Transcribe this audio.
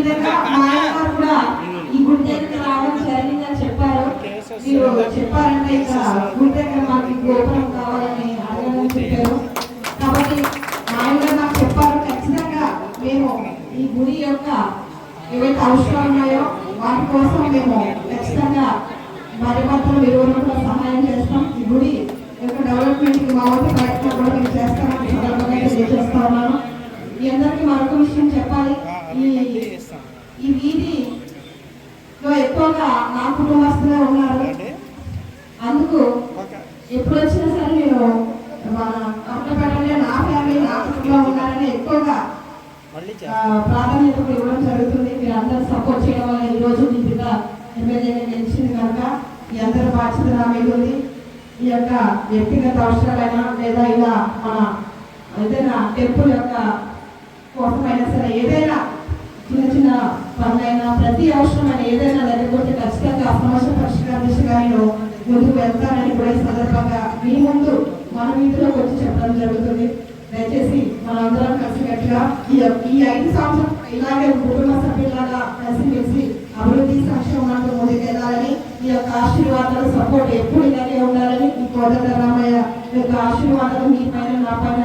విధంగా మా ఆయన కూడా ఈ గుడి దగ్గర రావడం జరిగిందని చెప్పారు. మీరు చెప్పారంటే ఇక గుడి దగ్గర మాకు గోపురం కావాలని అడగాలని చెప్పారు. కాబట్టి మా ఆయన నాకు చెప్పారు, ఖచ్చితంగా మేము ఈ గుడి యొక్క ఏవైతే అవసరాలు ఉన్నాయో వాటి కోసం మేము ఖచ్చితంగా భార్యభర్తలు విలువలు కూడా సహాయం చేస్తాం. ఈ గుడి యొక్క డెవలప్మెంట్కి మా వంతు ప్రయత్నం కూడా మేము చేస్తామని సందర్భంగా తెలియజేస్తా ఉన్నాను. మీ అందరికీ మరొక విషయం చెప్పాలి, ఈ వీధిలో ఎక్కువగా నా కుటుంబస్తులే ఉన్నారు. అందుకు ఎప్పుడు వచ్చినా సరే నేను మన కట్టపేటలో నా ఫ్యామిలీ నా కుటుంబం ఉన్నారని ఎక్కువగా ప్రాధాన్యత ఇవ్వడం జరుగుతుంది. మీరు అందరూ సపోర్ట్ చేయడం వల్ల ఈరోజు నీటిగా ఎమ్మెల్యేగా గెలిచింది కనుక ఈ అందరి బాధ్యత నా మీద ఉంది. ఈ యొక్క వ్యక్తిగత అవసరాలైనా లేదా ఇలా మన ఏదైనా టెంపుల్ యొక్క కోసమైనా సరే ఏదైనా చిన్న చిన్న పనులైనా ప్రతి అవసరమైన ఏదైనా లేకపోతే ఖచ్చితంగా ఆ సమస్య పరిష్కార దిశగా నేను ముందుకు వెళ్తానని కూడా ఈ సందర్భంగా మీ ముందు మన వీధిలోకి వచ్చి చెప్పడం జరుగుతుంది. దయచేసి మనందరం కలిసికట్టుగా ఈ 5 సంవత్సరం ఇలాగే కుటుంబ సభ్యులాగా కలిసిమెలిసి అభివృద్ధి సంక్షేమంతో ముందుకు వెళ్ళాలని, ఈ యొక్క ఆశీర్వాదాలు సపోర్ట్ ఎప్పుడు ఇలాగే ఉండాలని, ఈ కోదండరామయ్య యొక్క ఆశీర్వాదాలు మీ పైన నా పైన